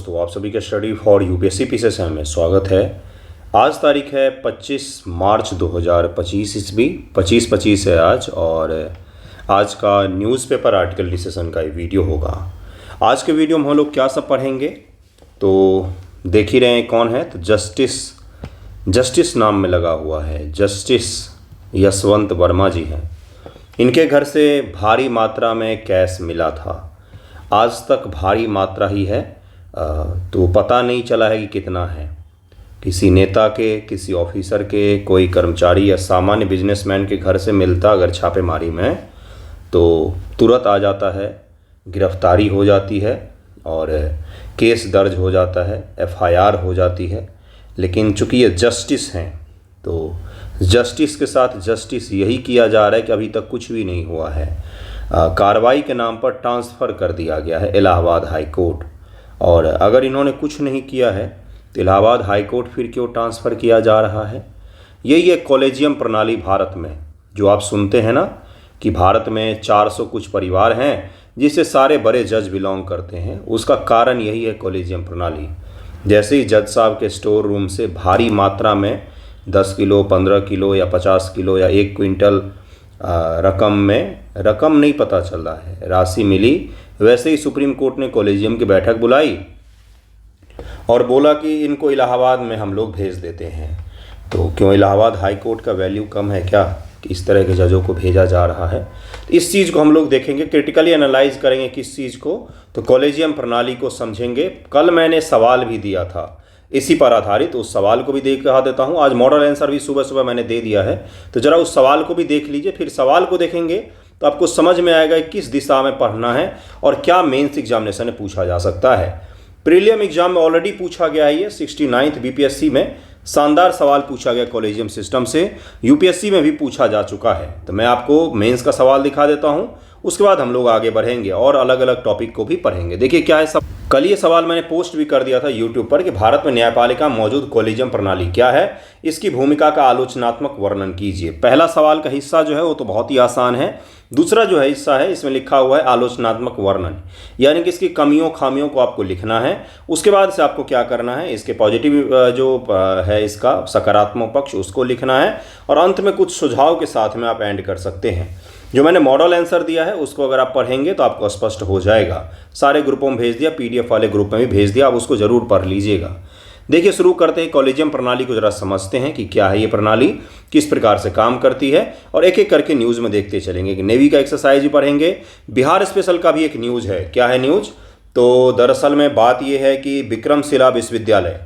दोस्तों, आप सभी के स्टडी फॉर यूपीएससी पीसीएस में स्वागत है। आज तारीख है 25 मार्च 2025 ईस्वी, 25 है आज। और आज का न्यूज़पेपर आर्टिकल डिस्कशन का ये वीडियो होगा। आज के वीडियो में हम लोग क्या सब पढ़ेंगे तो देख ही रहे हैं कौन है। तो जस्टिस नाम में लगा हुआ है, जस्टिस यशवंत वर्मा जी हैं। इनके घर से भारी मात्रा में कैश मिला था। आज तक भारी मात्रा ही है, तो पता नहीं चला है कि कितना है। किसी नेता के, किसी ऑफिसर के, कोई कर्मचारी या सामान्य बिजनेसमैन के घर से मिलता अगर छापेमारी में तो तुरंत आ जाता है, गिरफ्तारी हो जाती है और केस दर्ज हो जाता है, एफआईआर हो जाती है। लेकिन चूंकि ये जस्टिस हैं तो जस्टिस के साथ जस्टिस यही किया जा रहा है कि अभी तक कुछ भी नहीं हुआ है। कार्रवाई के नाम पर ट्रांसफ़र कर दिया गया है इलाहाबाद हाई कोर्ट। और अगर इन्होंने कुछ नहीं किया है तो इलाहाबाद हाई कोर्ट फिर क्यों ट्रांसफ़र किया जा रहा है। यही है कॉलेजियम प्रणाली भारत में, जो आप सुनते हैं ना कि भारत में 400 कुछ परिवार हैं जिससे सारे बड़े जज बिलोंग करते हैं। उसका कारण यही है कॉलेजियम प्रणाली। जैसे ही जज साहब के स्टोर रूम से भारी मात्रा में 10 किलो, 15 किलो या 50 किलो या 1 क्विंटल रकम नहीं पता चल रहा है, राशि मिली, वैसे ही सुप्रीम कोर्ट ने कॉलेजियम की बैठक बुलाई और बोला कि इनको इलाहाबाद में हम लोग भेज देते हैं। तो क्यों इलाहाबाद हाई कोर्ट का वैल्यू कम है क्या कि इस तरह के जजों को भेजा जा रहा है। तो इस चीज़ को हम लोग देखेंगे, क्रिटिकली एनालाइज करेंगे किस चीज़ को, तो कॉलेजियम प्रणाली को समझेंगे। कल मैंने सवाल भी दिया था इसी पर आधारित, उस सवाल को भी दिखा देता हूँ। आज मॉडल आंसर भी सुबह सुबह मैंने दे दिया है, तो ज़रा उस सवाल को भी देख लीजिए। फिर सवाल को देखेंगे तो आपको समझ में आएगा किस दिशा में पढ़ना है और क्या मेंस एग्जामिनेशन में पूछा जा सकता है। प्रीलियम एग्जाम में ऑलरेडी पूछा गया है, ये 69th बीपीएससी में शानदार सवाल पूछा गया कॉलेजियम सिस्टम से। यूपीएससी में भी पूछा जा चुका है। तो मैं आपको मेंस का सवाल दिखा देता हूँ, उसके बाद हम लोग आगे बढ़ेंगे और अलग अलग टॉपिक को भी पढ़ेंगे। देखिए क्या है सब। कल ये सवाल मैंने पोस्ट भी कर दिया था यूट्यूब पर कि भारत में न्यायपालिका मौजूद कॉलेजियम प्रणाली क्या है, इसकी भूमिका का आलोचनात्मक वर्णन कीजिए। पहला सवाल का हिस्सा जो है वो तो बहुत ही आसान है। दूसरा जो है हिस्सा है, इसमें लिखा हुआ है आलोचनात्मक वर्णन, यानी कि इसकी कमियों खामियों को आपको लिखना है। उसके बाद से आपको क्या करना है, इसके पॉजिटिव जो है इसका सकारात्मक पक्ष उसको लिखना है और अंत में कुछ सुझाव के साथ में आप एंड कर सकते हैं। जो मैंने मॉडल आंसर दिया है उसको अगर आप पढ़ेंगे तो आपको स्पष्ट हो जाएगा। सारे ग्रुपों में भेज दिया, पीडीएफ वाले ग्रुप में भी भेज दिया, आप उसको ज़रूर पढ़ लीजिएगा। देखिए शुरू करते हैं, कॉलेजियम प्रणाली को ज़रा समझते हैं कि क्या है ये प्रणाली, किस प्रकार से काम करती है, और एक एक करके न्यूज़ में देखते चलेंगे कि नेवी का एक्सरसाइज भी पढ़ेंगे। बिहार स्पेशल का भी एक न्यूज़ है। क्या है न्यूज़, तो दरअसल में बात यह है कि विक्रमशिला विश्वविद्यालय,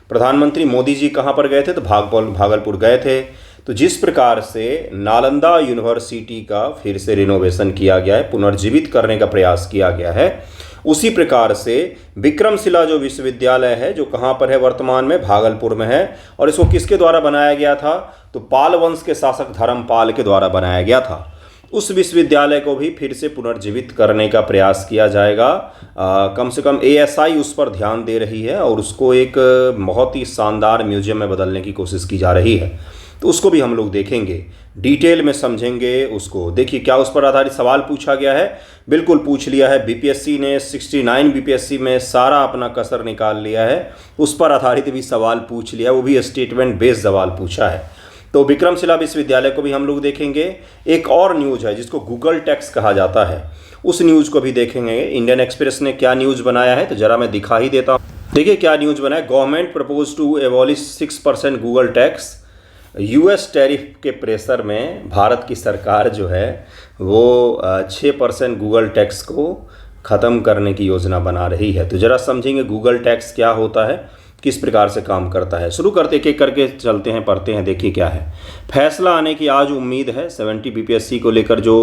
प्रधानमंत्री मोदी जी कहाँ पर गए थे, तो भागलपुर गए थे। तो जिस प्रकार से नालंदा यूनिवर्सिटी का फिर से रिनोवेशन किया गया है, पुनर्जीवित करने का प्रयास किया गया है, उसी प्रकार से विक्रमशिला जो विश्वविद्यालय है जो कहाँ पर है वर्तमान में, भागलपुर में है। और इसको किसके द्वारा बनाया गया था, तो पाल वंश के शासक धर्मपाल के द्वारा बनाया गया था। उस विश्वविद्यालय को भी फिर से पुनर्जीवित करने का प्रयास किया जाएगा। कम से कम एएसआई उस पर ध्यान दे रही है और उसको एक बहुत ही शानदार म्यूजियम में बदलने की कोशिश की जा रही है। तो उसको भी हम लोग देखेंगे, डिटेल में समझेंगे उसको। देखिए क्या उस पर आधारित सवाल पूछा गया है, बिल्कुल पूछ लिया है। बीपीएससी ने 69 बीपीएससी में सारा अपना कसर निकाल लिया है, उस पर आधारित भी सवाल पूछ लिया, वो भी स्टेटमेंट बेस्ड सवाल पूछा है। तो विक्रमशिला विश्वविद्यालय को भी हम लोग देखेंगे। एक और न्यूज़ है जिसको गूगल टैक्स कहा जाता है, उस न्यूज़ को भी देखेंगे। इंडियन एक्सप्रेस ने क्या न्यूज़ बनाया है तो ज़रा मैं दिखा ही देता हूँ। देखिए क्या न्यूज़ बनाया, government propose to abolish 6% Google tax. US tariff के प्रेशर में भारत की सरकार जो है वो 6% गूगल टैक्स को ख़त्म करने की योजना बना रही है। तो ज़रा समझेंगे गूगल टैक्स क्या होता है, किस प्रकार से काम करता है। शुरू करते एक एक करके चलते हैं, पढ़ते हैं। देखिए क्या है, फैसला आने की आज उम्मीद है। 70 बीपीएससी को लेकर जो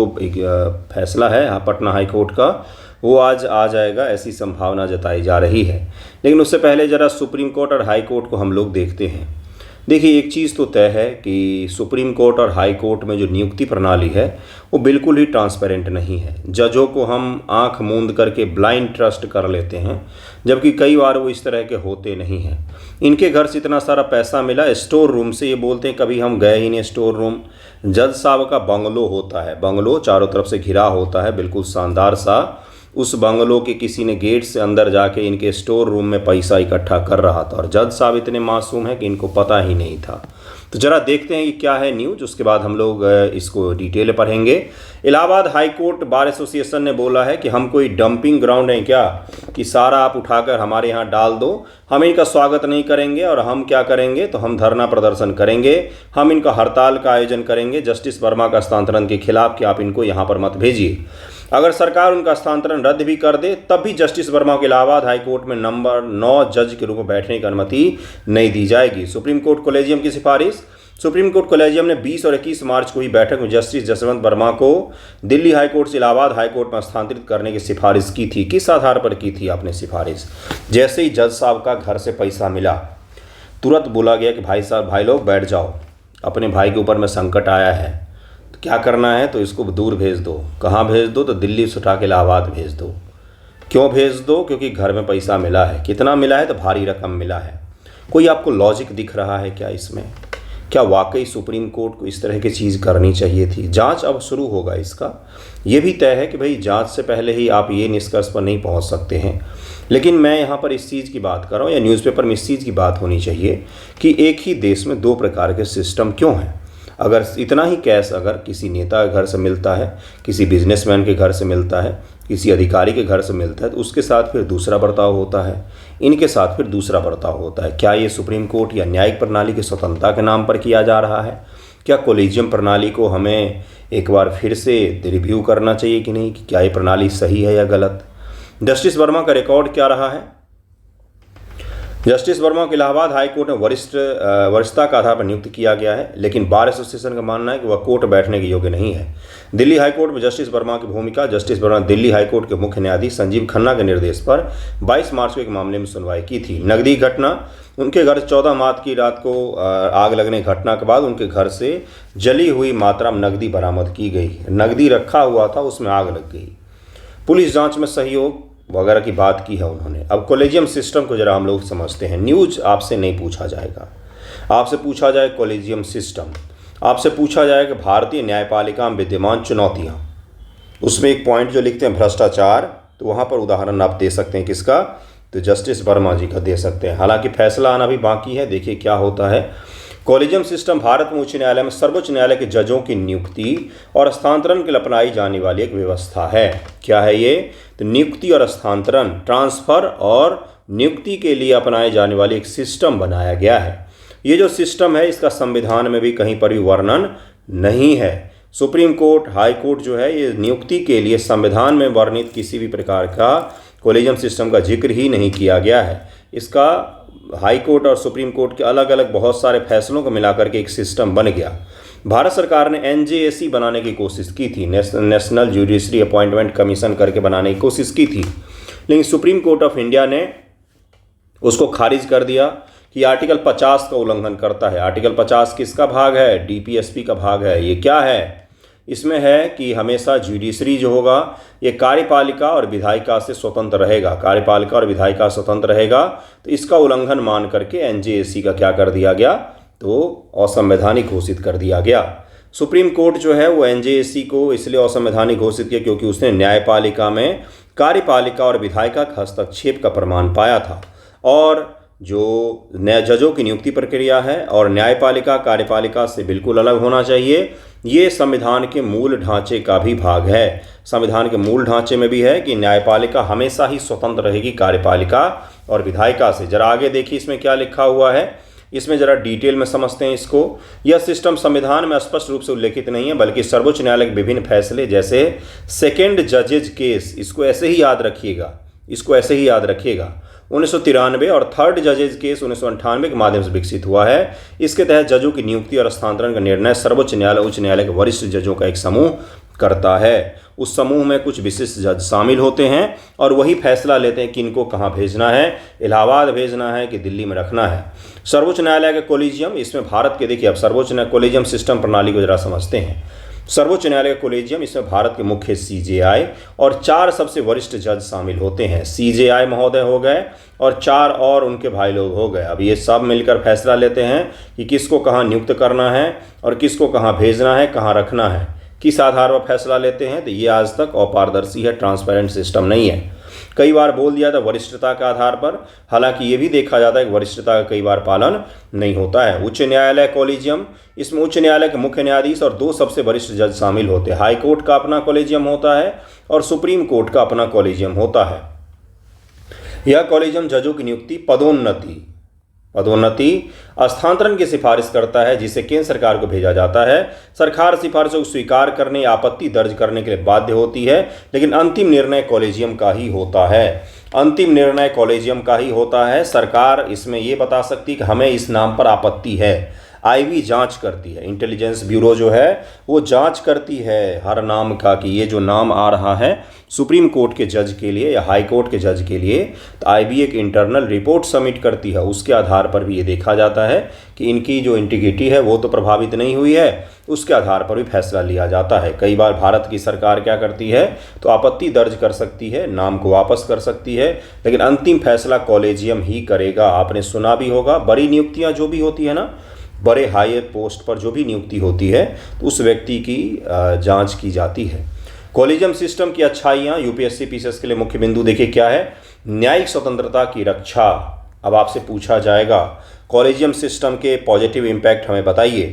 फैसला है पटना हाई कोर्ट का, वो आज आ जाएगा, ऐसी संभावना जताई जा रही है। लेकिन उससे पहले ज़रा सुप्रीम कोर्ट और हाई कोर्ट को हम लोग देखते हैं। देखिए एक चीज़ तो तय है कि सुप्रीम कोर्ट और हाई कोर्ट में जो नियुक्ति प्रणाली है वो बिल्कुल ही ट्रांसपेरेंट नहीं है। जजों को हम आंख मूंद करके ब्लाइंड ट्रस्ट कर लेते हैं, जबकि कई बार वो इस तरह के होते नहीं हैं। इनके घर से इतना सारा पैसा मिला स्टोर रूम से, ये बोलते हैं कभी हम गए ही नहीं स्टोर रूम। जज साहब का बंगलो होता है, बंगलो चारों तरफ से घिरा होता है, बिल्कुल शानदार सा, उस बंगलों के किसी ने गेट से अंदर जाके इनके स्टोर रूम में पैसा इकट्ठा कर रहा था, और जज साहब इतने मासूम हैं कि इनको पता ही नहीं था। तो जरा देखते हैं ये क्या है न्यूज, उसके बाद हम लोग इसको डिटेल पढ़ेंगे। Allahabad high court bar association ने बोला है कि हम कोई डंपिंग ग्राउंड हैं क्या, कि सारा आप उठाकर हमारे यहाँ डाल दो, हम इनका स्वागत नहीं करेंगे, और हम क्या करेंगे तो हम धरना प्रदर्शन करेंगे, हम इनका हड़ताल का आयोजन करेंगे जस्टिस वर्मा का हस्तांतरण के खिलाफ कि आप इनको यहाँ पर मत भेजिए। अगर सरकार उनका हस्तांतरण रद्द भी कर दे तब भी जस्टिस वर्मा को इलाहाबाद हाई कोर्ट में नंबर 9 जज के रूप में बैठने की अनुमति नहीं दी जाएगी। सुप्रीम कोर्ट कोलेजियम की सिफारिश। सुप्रीम कोर्ट कोलेजियम ने 20 और 21 मार्च को हुई बैठक में जस्टिस जसवंत वर्मा को दिल्ली हाई कोर्ट से इलाहाबाद हाई कोर्ट में स्थानांतरित करने की सिफारिश की थी। किस आधार पर की थी आपने सिफारिश? जैसे ही जज साहब का घर से पैसा मिला तुरंत बोला गया कि भाई साहब, भाई लोग बैठ जाओ, अपने भाई के ऊपर में संकट आया है, तो क्या करना है, तो इसको दूर भेज दो। कहाँ भेज दो? तो दिल्ली से उठा के इलाहाबाद भेज दो। क्यों भेज दो? क्योंकि घर में पैसा मिला है। कितना मिला है? तो भारी रकम मिला है। कोई आपको लॉजिक दिख रहा है क्या इसमें? क्या वाकई सुप्रीम कोर्ट को इस तरह की चीज़ करनी चाहिए थी? जांच अब शुरू होगा इसका। ये भी तय है कि भाई जांच से पहले ही आप ये निष्कर्ष पर नहीं पहुंच सकते हैं, लेकिन मैं यहाँ पर इस चीज़ की बात कर रहा हूँ, या न्यूज़पेपर में इस चीज़ की बात होनी चाहिए कि एक ही देश में दो प्रकार के सिस्टम क्यों हैं। अगर इतना ही कैश अगर किसी नेता के घर से मिलता है, किसी बिजनेसमैन के घर से मिलता है, किसी अधिकारी के घर से मिलता है, तो उसके साथ फिर दूसरा बर्ताव होता है, इनके साथ फिर दूसरा बर्ताव होता है। क्या ये सुप्रीम कोर्ट या न्यायिक प्रणाली की स्वतंत्रता के नाम पर किया जा रहा है? क्या कोलेजियम प्रणाली को हमें एक बार फिर से रिव्यू करना चाहिए कि नहीं, कि क्या ये प्रणाली सही है या गलत? जस्टिस वर्मा का रिकॉर्ड क्या रहा है? जस्टिस वर्मा को इलाहाबाद हाई कोर्ट में वरिष्ठता का आधार पर नियुक्त किया गया है, लेकिन बार एसोसिएशन का मानना है कि वह कोर्ट बैठने के योग्य नहीं है। दिल्ली हाई कोर्ट में जस्टिस वर्मा की भूमिका। Justice Verma Delhi high court के मुख्य न्यायाधीश संजीव खन्ना के निर्देश पर 22 मार्च को एक मामले में सुनवाई की थी। नकदी घटना। उनके घर 14 मार्च की रात को आग लगने की घटना के बाद उनके घर से जली हुई मात्रा में नकदी बरामद की गई। नकदी रखा हुआ था, उसमें आग लग गई। पुलिस जांच में सहयोग वगैरह की बात की है उन्होंने। अब कोलेजियम सिस्टम को जरा हम लोग समझते हैं। न्यूज़ आपसे नहीं पूछा जाएगा, आपसे पूछा जाए कोलेजियम सिस्टम, आपसे पूछा जाए कि भारतीय न्यायपालिका में विद्यमान चुनौतियाँ। उसमें एक पॉइंट जो लिखते हैं भ्रष्टाचार, तो वहाँ पर उदाहरण आप दे सकते हैं किसका? तो जस्टिस वर्मा जी का दे सकते हैं। हालांकि फैसला आना भी बाकी है, देखिए क्या होता है। कोलेजियम सिस्टम भारत में उच्च न्यायालय में सर्वोच्च न्यायालय के जजों की नियुक्ति और हस्तांतरण के लिए अपनाई जाने वाली एक व्यवस्था है। क्या है ये? तो नियुक्ति और हस्तांतरण, ट्रांसफ़र और नियुक्ति के लिए अपनाए जाने वाली एक सिस्टम बनाया गया है। ये जो सिस्टम है इसका संविधान में भी कहीं पर भी वर्णन नहीं है। सुप्रीम कोर्ट, हाई कोर्ट जो है, ये नियुक्ति के लिए संविधान में वर्णित किसी भी प्रकार का कोलेजियम सिस्टम का जिक्र ही नहीं किया गया है। इसका हाई कोर्ट और सुप्रीम कोर्ट के अलग अलग बहुत सारे फैसलों को मिलाकर के एक सिस्टम बन गया। भारत सरकार ने एनजेएसी बनाने की कोशिश की थी, नेशनल जुडिशरी अपॉइंटमेंट कमीशन करके बनाने की कोशिश की थी, लेकिन सुप्रीम कोर्ट ऑफ इंडिया ने उसको खारिज कर दिया कि आर्टिकल 50 का उल्लंघन करता है। आर्टिकल 50 किसका भाग है? डीपीएसपी का भाग है। ये क्या है? इसमें है कि हमेशा जुडिशरी जो होगा ये कार्यपालिका और विधायिका से स्वतंत्र रहेगा। कार्यपालिका और विधायिका स्वतंत्र रहेगा, तो इसका उल्लंघन मान करके एनजेएसी का क्या कर दिया गया? तो असंवैधानिक घोषित कर दिया गया। सुप्रीम कोर्ट जो है वो एनजेएसी को इसलिए असंवैधानिक घोषित किया क्योंकि उसने न्यायपालिका में कार्यपालिका और विधायिका का हस्तक्षेप का प्रमाण पाया था। और जो नए जजों की नियुक्ति प्रक्रिया है और न्यायपालिका कार्यपालिका से बिल्कुल अलग होना चाहिए, ये संविधान के मूल ढांचे का भी भाग है। संविधान के मूल ढांचे में भी है कि न्यायपालिका हमेशा ही स्वतंत्र रहेगी कार्यपालिका और विधायिका से। जरा आगे देखिए इसमें क्या लिखा हुआ है, इसमें जरा डिटेल में समझते हैं इसको। यह सिस्टम संविधान में स्पष्ट रूप से उल्लेखित नहीं है, बल्कि सर्वोच्च न्यायालय के विभिन्न फैसले जैसे सेकेंड जजेज केस, इसको ऐसे ही याद रखिएगा, इसको ऐसे ही याद रखिएगा, 1993 और थर्ड जजेज केस 1998 के माध्यम से विकसित हुआ है। इसके तहत जजों की नियुक्ति और हस्तांतरण का निर्णय सर्वोच्च न्यायालय, उच्च न्यायालय के वरिष्ठ जजों का एक समूह करता है। उस समूह में कुछ विशिष्ट जज शामिल होते हैं और वही फैसला लेते हैं कि इनको कहाँ भेजना है, इलाहाबाद भेजना है कि दिल्ली में रखना है। सर्वोच्च न्यायालय का कोलेजियम, इसमें भारत के, देखिए अब सर्वोच्च कोलेजियम सिस्टम प्रणाली को जरा समझते हैं। सर्वोच्च न्यायालय का कोलेजियम, इसमें भारत के मुख्य सीजेआई और 4 सबसे वरिष्ठ जज शामिल होते हैं। सीजेआई महोदय हो गए और 4 और उनके भाई लोग हो गए। अब ये सब मिलकर फैसला लेते हैं कि किसको कहाँ नियुक्त करना है और किसको कहाँ भेजना है, कहाँ रखना है। किस आधार पर फैसला लेते हैं, तो ये आज तक अपारदर्शी है, ट्रांसपेरेंट सिस्टम नहीं है। कई बार बोल दिया था वरिष्ठता के आधार पर, हालांकि ये भी देखा जाता है कि वरिष्ठता का कई बार पालन नहीं होता है। उच्च न्यायालय कॉलेजियम, इसमें उच्च न्यायालय के मुख्य न्यायाधीश और 2 सबसे वरिष्ठ जज शामिल होते हैं। हाई कोर्ट का अपना कॉलेजियम होता है और सुप्रीम कोर्ट का अपना कॉलेजियम होता है। यह कॉलेजियम जजों की नियुक्ति, पदोन्नति स्थानांतरण की सिफारिश करता है, जिसे केंद्र सरकार को भेजा जाता है। सरकार सिफारिशों को स्वीकार करने या आपत्ति दर्ज करने के लिए बाध्य होती है, लेकिन अंतिम निर्णय कॉलेजियम का ही होता है। अंतिम निर्णय कॉलेजियम का ही होता है। सरकार इसमें ये बता सकती है कि हमें इस नाम पर आपत्ति है। आईबी जांच करती है, इंटेलिजेंस ब्यूरो जो है वो जांच करती है हर नाम का कि ये जो नाम आ रहा है सुप्रीम कोर्ट के जज के लिए या हाई कोर्ट के जज के लिए, तो आईबी एक इंटरनल रिपोर्ट सबमिट करती है। उसके आधार पर भी ये देखा जाता है कि इनकी जो इंटीग्रिटी है वो तो प्रभावित नहीं हुई है, उसके आधार पर भी फैसला लिया जाता है। कई बार भारत की सरकार क्या करती है, तो आपत्ति दर्ज कर सकती है, नाम को वापस कर सकती है, लेकिन अंतिम फैसला कॉलेजियम ही करेगा। आपने सुना भी होगा, बड़ी नियुक्तियाँ जो भी होती है ना, बड़े हाई पोस्ट पर जो भी नियुक्ति होती है, तो उस व्यक्ति की जांच की जाती है। कॉलेजियम सिस्टम की अच्छाइयाँ, यूपीएससी पीसीएस के लिए मुख्य बिंदु देखिए क्या है। न्यायिक स्वतंत्रता की रक्षा। अब आपसे पूछा जाएगा कॉलेजियम सिस्टम के पॉजिटिव इम्पैक्ट हमें बताइए,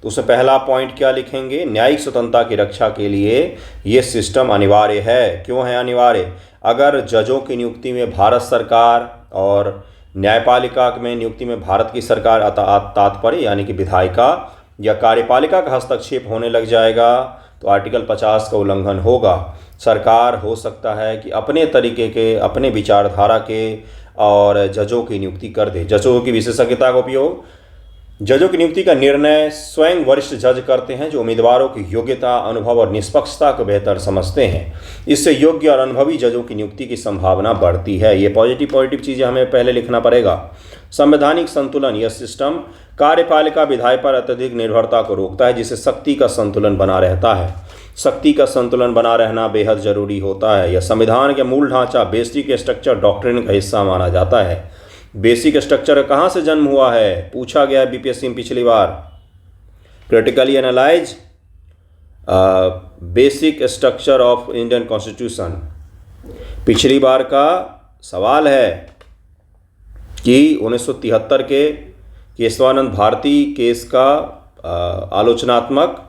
तो उसमें पहला पॉइंट क्या लिखेंगे, न्यायिक स्वतंत्रता की रक्षा के लिए ये सिस्टम अनिवार्य है। क्यों है अनिवार्य? अगर जजों की नियुक्ति में भारत सरकार और न्यायपालिका में नियुक्ति में भारत की सरकार तात्पर्य यानी कि विधायिका या कार्यपालिका का हस्तक्षेप होने लग जाएगा, तो आर्टिकल 50 का उल्लंघन होगा। सरकार हो सकता है कि अपने तरीके के, अपने विचारधारा के और जजों की नियुक्ति कर दे। जजों की विशेषज्ञता का उपयोग, जजों की नियुक्ति का निर्णय स्वयं वरिष्ठ जज करते हैं, जो उम्मीदवारों की योग्यता, अनुभव और निष्पक्षता को बेहतर समझते हैं। इससे योग्य और अनुभवी जजों की नियुक्ति की संभावना बढ़ती है। ये पॉजिटिव चीज़ें हमें पहले लिखना पड़ेगा। संवैधानिक संतुलन, यह सिस्टम कार्यपालिका विधायक पर अत्यधिक निर्भरता को रोकता है, जिससे शक्ति का संतुलन बना रहता है। शक्ति का संतुलन बना रहना बेहद जरूरी होता है। यह संविधान के मूल ढांचा, बेसिक स्ट्रक्चर डॉक्ट्रिन का हिस्सा माना जाता है। बेसिक स्ट्रक्चर कहाँ से जन्म हुआ है, पूछा गया है बीपीएससी में पिछली बार। Critically analyse basic structure of Indian constitution, पिछली बार का सवाल है कि 1973 के केशवानंद भारती केस का आलोचनात्मक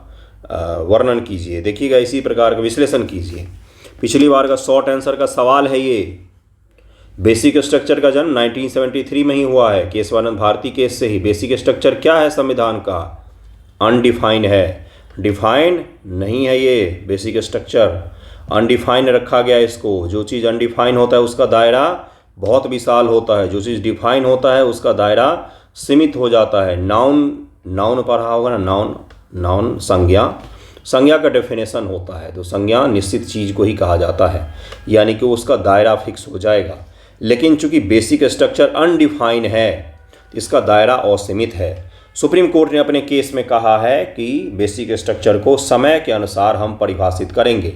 वर्णन कीजिए। देखिएगा, इसी प्रकार का विश्लेषण कीजिए। पिछली बार का शॉर्ट आंसर का सवाल है ये। बेसिक स्ट्रक्चर का जन्म 1973 में ही हुआ है, केशवानंद भारती केस से ही। बेसिक स्ट्रक्चर क्या है संविधान का? अनडिफाइंड है, डिफाइंड नहीं है। ये बेसिक स्ट्रक्चर अनडिफाइंड रखा गया है इसको। जो चीज़ अनडिफाइंड होता है उसका दायरा बहुत विशाल होता है, जो चीज़ डिफाइन होता है उसका दायरा सीमित हो जाता है। नाउन पढ़ा होगा ना, नाउन संज्ञा का डेफिनेशन होता है, तो संज्ञा निश्चित चीज़ को ही कहा जाता है, यानी कि उसका दायरा फिक्स हो जाएगा। लेकिन चूंकि बेसिक स्ट्रक्चर अनडिफाइन है, इसका दायरा असीमित है। सुप्रीम कोर्ट ने अपने केस में कहा है कि बेसिक स्ट्रक्चर को समय के अनुसार हम परिभाषित करेंगे।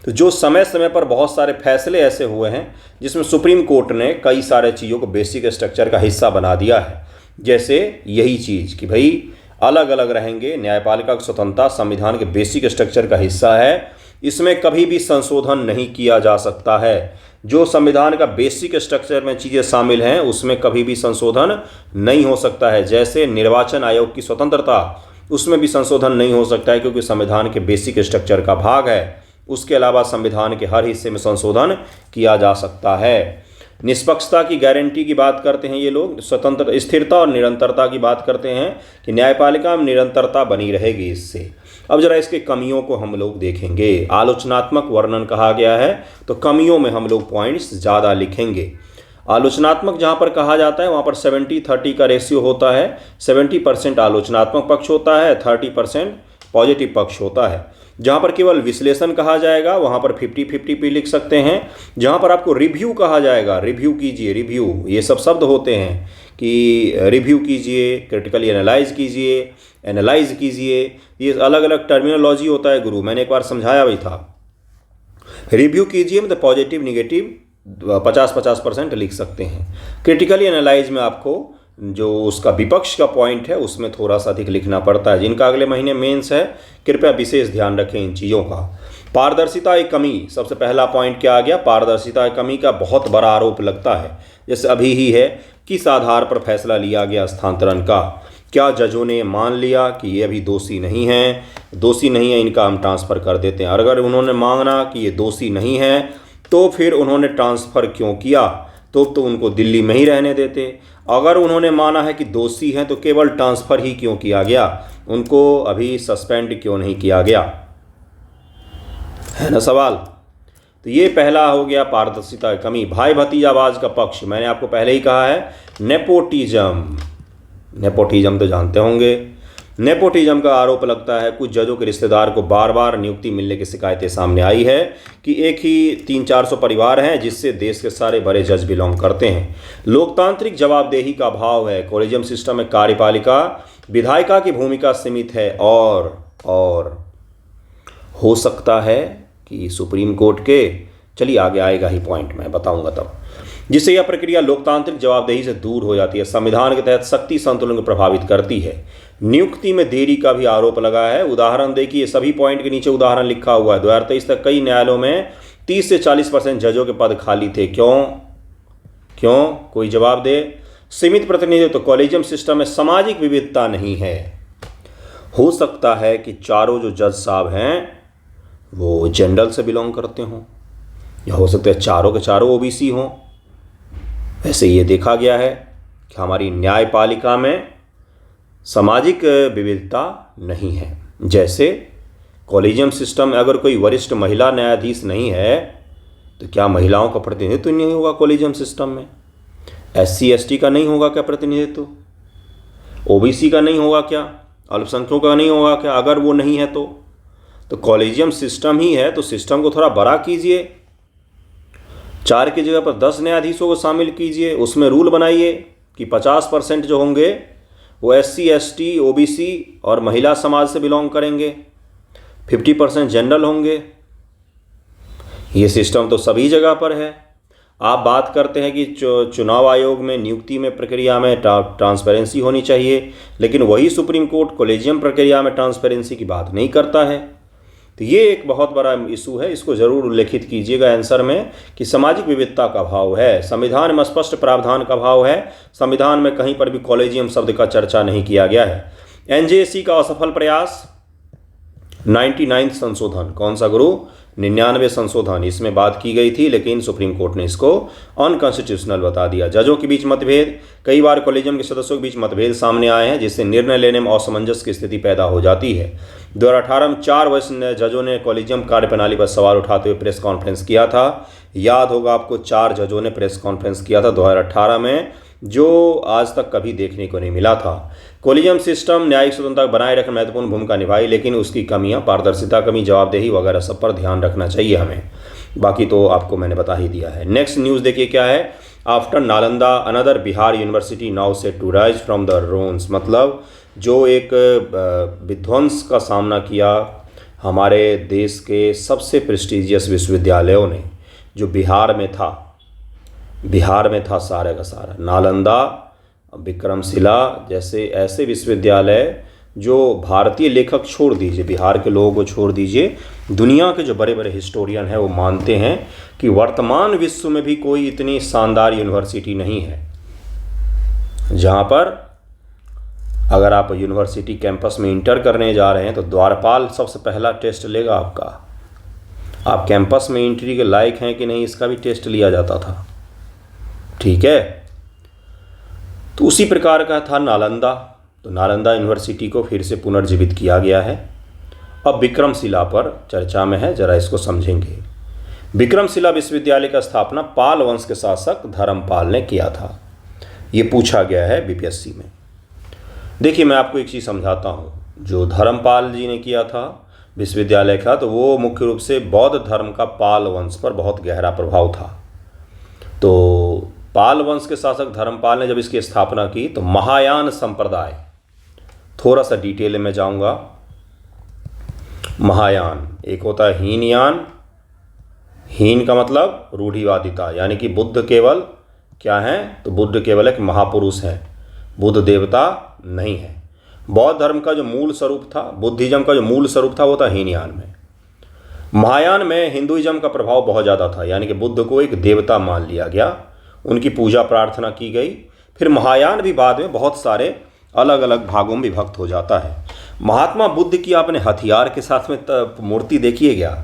तो जो समय समय पर बहुत सारे फैसले ऐसे हुए हैं जिसमें सुप्रीम कोर्ट ने कई सारे चीज़ों को बेसिक स्ट्रक्चर का हिस्सा बना दिया है। जैसे यही चीज़ कि भाई अलग अलग रहेंगे, न्यायपालिका की स्वतंत्रता संविधान के बेसिक स्ट्रक्चर का हिस्सा है, इसमें कभी भी संशोधन नहीं किया जा सकता है। जो संविधान का बेसिक स्ट्रक्चर में चीज़ें शामिल हैं उसमें कभी भी संशोधन नहीं हो सकता है। जैसे निर्वाचन आयोग की स्वतंत्रता, उसमें भी संशोधन नहीं हो सकता है क्योंकि संविधान के बेसिक स्ट्रक्चर का भाग है। उसके अलावा संविधान के हर हिस्से में संशोधन किया जा सकता है। निष्पक्षता की गारंटी की बात करते हैं ये लोग, स्वतंत्र स्थिरता और निरंतरता की बात करते हैं कि न्यायपालिका में निरंतरता बनी रहेगी इससे। अब जरा इसके कमियों को हम लोग देखेंगे। आलोचनात्मक वर्णन कहा गया है, तो कमियों में हम लोग पॉइंट्स ज़्यादा लिखेंगे। आलोचनात्मक जहाँ पर कहा जाता है वहाँ पर 70-30 का रेशियो होता है। 70% आलोचनात्मक पक्ष होता है, 30% पॉजिटिव पक्ष होता है। जहाँ पर केवल विश्लेषण कहा जाएगा वहाँ पर 50-50 भी लिख सकते हैं। जहाँ पर आपको रिव्यू कहा जाएगा, रिव्यू कीजिए, रिव्यू, ये सब शब्द होते हैं कि रिव्यू कीजिए, क्रिटिकली एनालाइज कीजिए, एनालाइज कीजिए, ये अलग अलग टर्मिनोलॉजी होता है गुरु, मैंने एक बार समझाया भी था। रिव्यू कीजिए मतलब पॉजिटिव निगेटिव 50-50% लिख सकते हैं। क्रिटिकली एनालाइज में आपको जो उसका विपक्ष का पॉइंट है उसमें थोड़ा सा अधिक लिखना पड़ता है। जिनका अगले महीने मेंस है, कृपया विशेष ध्यान रखें इन चीज़ों का। पारदर्शिता की कमी, सबसे पहला पॉइंट क्या आ गया? पारदर्शिता की कमी का बहुत बड़ा आरोप लगता है। जैसे अभी ही है, किस आधार पर फैसला लिया गया स्थानांतरण का? क्या जजों ने मान लिया कि ये अभी दोषी नहीं है, इनका हम ट्रांसफ़र कर देते हैं? और अगर उन्होंने माना कि ये दोषी नहीं है तो फिर उन्होंने ट्रांसफ़र क्यों किया? तो उनको दिल्ली में ही रहने देते। अगर उन्होंने माना है कि दोषी हैं तो केवल ट्रांसफ़र ही क्यों किया गया? उनको अभी सस्पेंड क्यों नहीं किया गया? है ना सवाल। तो ये पहला हो गया पारदर्शिता की कमी। भाई भतीजावाज का पक्ष, मैंने आपको पहले ही कहा है, नेपोटिज्म तो जानते होंगे। नेपोटिज्म का आरोप लगता है। कुछ जजों के रिश्तेदार को बार बार नियुक्ति मिलने की शिकायतें सामने आई है कि एक ही 300-400 परिवार हैं जिससे देश के सारे बड़े जज बिलोंग करते हैं। लोकतांत्रिक जवाबदेही का अभाव है। कॉलेजियम सिस्टम में कार्यपालिका विधायिका की भूमिका सीमित है और हो सकता है कि सुप्रीम कोर्ट के, चलिए आगे आएगा ही पॉइंट, मैं बताऊंगा तब, जिससे यह प्रक्रिया लोकतांत्रिक जवाबदेही से दूर हो जाती है। संविधान के तहत शक्ति संतुलन को प्रभावित करती है। नियुक्ति में देरी का भी आरोप लगा है। उदाहरण देखिए, सभी पॉइंट के नीचे उदाहरण लिखा हुआ है। 2023 तक कई न्यायालयों में 30 से 40% जजों के पद खाली थे। क्यों? कोई जवाब दे। सीमित प्रतिनिधित्व, तो कॉलेजियम सिस्टम में सामाजिक विविधता नहीं है। हो सकता है कि चारों जो जज साहब हैं वो जनरल से बिलोंग करते हों, या हो सकता है चारों के चारों ओबीसी हों। वैसे ये देखा गया है कि हमारी न्यायपालिका में सामाजिक विविधता नहीं है। जैसे कॉलेजियम सिस्टम में अगर कोई वरिष्ठ महिला न्यायाधीश नहीं है तो क्या महिलाओं का प्रतिनिधित्व नहीं होगा कॉलेजियम सिस्टम में? SC ST का नहीं होगा क्या प्रतिनिधित्व? ओबीसी का नहीं होगा क्या? अल्पसंख्यकों का नहीं होगा क्या? अगर वो नहीं है तो कॉलेजियम सिस्टम ही है तो सिस्टम को थोड़ा बड़ा कीजिए। 4 की जगह पर 10 न्यायाधीशों को शामिल कीजिए। उसमें रूल बनाइए कि 50% जो होंगे वो SC ST OBC और महिला समाज से बिलोंग करेंगे, 50% जनरल होंगे। ये सिस्टम तो सभी जगह पर है। आप बात करते हैं कि चुनाव आयोग में नियुक्ति में प्रक्रिया में ट्रांसपेरेंसी होनी चाहिए, लेकिन वही सुप्रीम कोर्ट कॉलेजियम प्रक्रिया में ट्रांसपेरेंसी की बात नहीं करता है। तो ये एक बहुत बड़ा इशू है। इसको ज़रूर उल्लेखित कीजिएगा आंसर में कि सामाजिक विविधता का अभाव है। संविधान में स्पष्ट प्रावधान का अभाव है। संविधान में कहीं पर भी कॉलेजियम शब्द का चर्चा नहीं किया गया है। NJSC का असफल प्रयास, 99 संशोधन, कौन सा गुरु? 99 संशोधन, इसमें बात की गई थी लेकिन सुप्रीम कोर्ट ने इसको अनकॉन्स्टिट्यूशनल बता दिया। जजों के बीच मतभेद, कई बार कॉलेजियम के सदस्यों के बीच मतभेद सामने आए हैं जिससे निर्णय लेने में असमंजस की स्थिति पैदा हो जाती है। 2018 में 4 वरिष्ठ जजों ने कॉलेजियम कार्यप्रणाली पर सवाल उठाते हुए प्रेस कॉन्फ्रेंस किया था। याद होगा आपको, 4 जजों ने प्रेस कॉन्फ्रेंस किया था 2018 में, जो आज तक कभी देखने को नहीं मिला था। कॉलेजियम सिस्टम न्यायिक स्वतंत्रता बनाए रखने में महत्वपूर्ण भूमिका निभाई, लेकिन उसकी कमियां, पारदर्शिता कमी, जवाबदेही वगैरह सब पर ध्यान रखना चाहिए हमें। बाकी तो आपको मैंने बता ही दिया है। नेक्स्ट न्यूज़ देखिए क्या है। After Nalanda another Bihar university now set to rise from the ruins, मतलब जो एक विध्वंस का सामना किया हमारे देश के सबसे प्रेस्टिजियस विश्वविद्यालयों ने, जो बिहार में था सारे का सारा, नालंदा, विक्रमशिला जैसे ऐसे विश्वविद्यालय जो भारतीय लेखक छोड़ दीजिए, बिहार के लोगों को छोड़ दीजिए, दुनिया के जो बड़े बड़े हिस्टोरियन हैं वो मानते हैं कि वर्तमान विश्व में भी कोई इतनी शानदार यूनिवर्सिटी नहीं है जहाँ पर अगर आप यूनिवर्सिटी कैंपस में इंटर करने जा रहे हैं तो द्वारपाल सबसे पहला टेस्ट लेगा आपका। आप कैंपस में एंट्री के लायक हैं कि नहीं इसका भी टेस्ट लिया जाता था। ठीक है, तो उसी प्रकार का था नालंदा। तो नालंदा यूनिवर्सिटी को फिर से पुनर्जीवित किया गया है। अब विक्रमशिला पर चर्चा में है, जरा इसको समझेंगे। विक्रमशिला विश्वविद्यालय का स्थापना पाल वंश के शासक धर्मपाल ने किया था। ये पूछा गया है बीपीएससी में। देखिए मैं आपको एक चीज़ समझाता हूँ। जो धर्मपाल जी ने किया था विश्वविद्यालय का, तो वो मुख्य रूप से बौद्ध धर्म का पाल वंश पर बहुत गहरा प्रभाव था। तो पाल वंश के शासक धर्मपाल ने जब इसकी स्थापना की तो महायान संप्रदाय, थोड़ा सा डिटेल में जाऊंगा। महायान, एक होता है हीनयान, हीन का मतलब रूढ़िवादिता, यानी कि बुद्ध केवल क्या है, तो बुद्ध केवल एक महापुरुष है। बुद्ध देवता नहीं है। बौद्ध धर्म का जो मूल स्वरूप था, बुद्धिज्म का जो मूल स्वरूप था, वो था हीनयान में। महायान में हिंदुइज्म का प्रभाव बहुत ज़्यादा था, यानी कि बुद्ध को एक देवता मान लिया गया, उनकी पूजा प्रार्थना की गई। फिर महायान भी बाद में बहुत सारे अलग अलग भागों में विभक्त हो जाता है। महात्मा बुद्ध की आपने हथियार के साथ में मूर्ति देखी है क्या?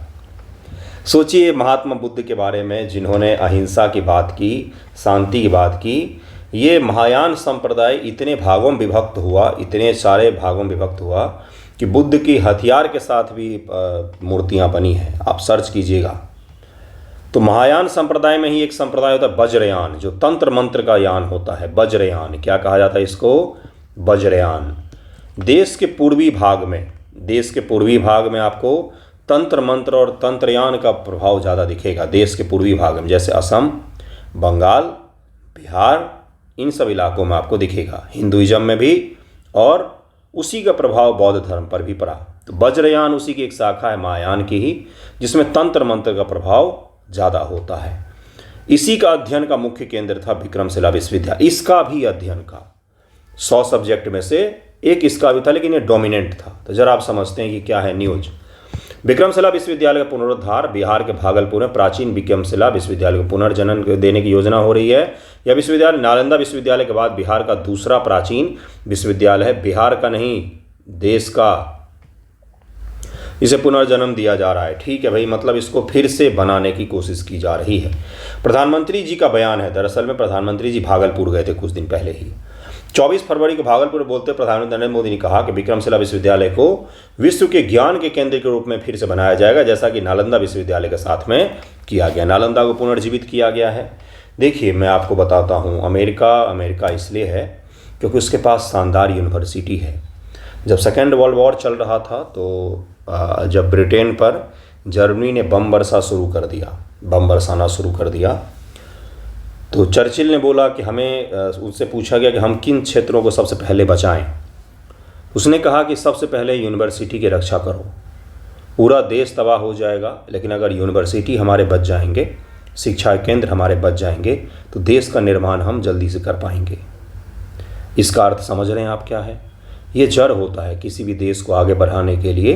सोचिए महात्मा बुद्ध के बारे में, जिन्होंने अहिंसा की बात की, शांति की बात की। ये महायान संप्रदाय इतने भागों में विभक्त हुआ, इतने सारे भागों में विभक्त हुआ कि बुद्ध की हथियार के साथ भी मूर्तियाँ बनी हैं। आप सर्च कीजिएगा तो महायान संप्रदाय में ही एक संप्रदाय होता है वज्रयान, जो तंत्र मंत्र का यान होता है। वज्रयान क्या कहा जाता है इसको? वज्रयान। देश के पूर्वी भाग में आपको तंत्र मंत्र और तंत्रयान का प्रभाव ज़्यादा दिखेगा। देश के पूर्वी भाग में, जैसे असम, बंगाल, बिहार, इन सब इलाकों में आपको दिखेगा। हिंदुइज्म में भी, और उसी का प्रभाव बौद्ध धर्म पर भी पड़ा। तो वज्रयान उसी की एक शाखा है महायान की ही, जिसमें तंत्र मंत्र का प्रभाव ज़्यादा होता है। इसी का अध्ययन का मुख्य केंद्र था विक्रमशिला विश्वविद्यालय। इसका भी अध्ययन का 100 सब्जेक्ट में से एक इसका भी था, लेकिन ये डोमिनेंट था। तो जरा आप समझते हैं कि क्या है न्यूज। विक्रमशिला विश्वविद्यालय का पुनरुद्धार, बिहार के भागलपुर में प्राचीन विक्रमशिला विश्वविद्यालय को पुनर्जनन देने की योजना हो रही है। यह विश्वविद्यालय नालंदा विश्वविद्यालय के बाद बिहार का दूसरा प्राचीन विश्वविद्यालय है। बिहार का नहीं, देश का इसे पुनर्जन्म दिया जा रहा है। ठीक है भाई, मतलब इसको फिर से बनाने की कोशिश की जा रही है। प्रधानमंत्री जी का बयान है। दरअसल में प्रधानमंत्री जी भागलपुर गए थे कुछ दिन पहले ही। 24 फरवरी को भागलपुर में बोलते प्रधानमंत्री नरेंद्र मोदी ने कहा कि विक्रमशिला विश्वविद्यालय को विश्व के ज्ञान के केंद्र के रूप में फिर से बनाया जाएगा, जैसा कि नालंदा विश्वविद्यालय के साथ में किया गया। नालंदा को पुनर्जीवित किया गया है। देखिए मैं आपको बताता हूँ, अमेरिका इसलिए है क्योंकि उसके पास शानदार यूनिवर्सिटी है। जब सेकेंड वर्ल्ड वॉर चल रहा था तो जब ब्रिटेन पर जर्मनी ने बम बरसाना शुरू कर दिया, तो चर्चिल ने बोला कि हमें, उससे पूछा गया कि हम किन क्षेत्रों को सबसे पहले बचाएं। उसने कहा कि सबसे पहले यूनिवर्सिटी की रक्षा करो। पूरा देश तबाह हो जाएगा, लेकिन अगर यूनिवर्सिटी हमारे बच जाएंगे, शिक्षा केंद्र हमारे बच जाएंगे, तो देश का निर्माण हम जल्दी से कर पाएंगे। इसका अर्थ समझ रहे हैं आप क्या है? ये जड़ होता है किसी भी देश को आगे बढ़ाने के लिए,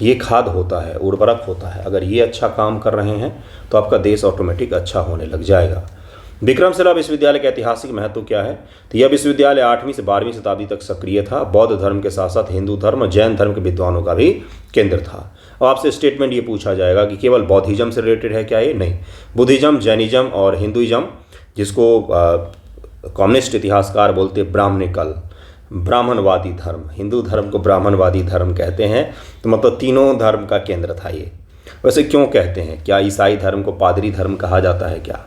ये खाद होता है, उर्वरक होता है। अगर ये अच्छा काम कर रहे हैं तो आपका देश ऑटोमेटिक अच्छा होने लग जाएगा। विक्रमशिला विश्वविद्यालय का ऐतिहासिक महत्व क्या है? तो यह विश्वविद्यालय 8वीं से 12वीं शताब्दी तक सक्रिय था। बौद्ध धर्म के साथ साथ हिंदू धर्म और जैन धर्म के विद्वानों का भी केंद्र था। और आपसे स्टेटमेंट ये पूछा जाएगा कि केवल बौद्धिज्म से रिलेटेड है क्या? ये नहीं, बुद्धिज्म, जैनिज्म और हिंदुइज्म, जिसको कम्युनिस्ट इतिहासकार बोलते ब्राह्मणवादी धर्म, हिंदू धर्म को ब्राह्मणवादी धर्म कहते हैं। तो मतलब तीनों धर्म का केंद्र था ये। वैसे क्यों कहते हैं? क्या ईसाई धर्म को पादरी धर्म कहा जाता है क्या?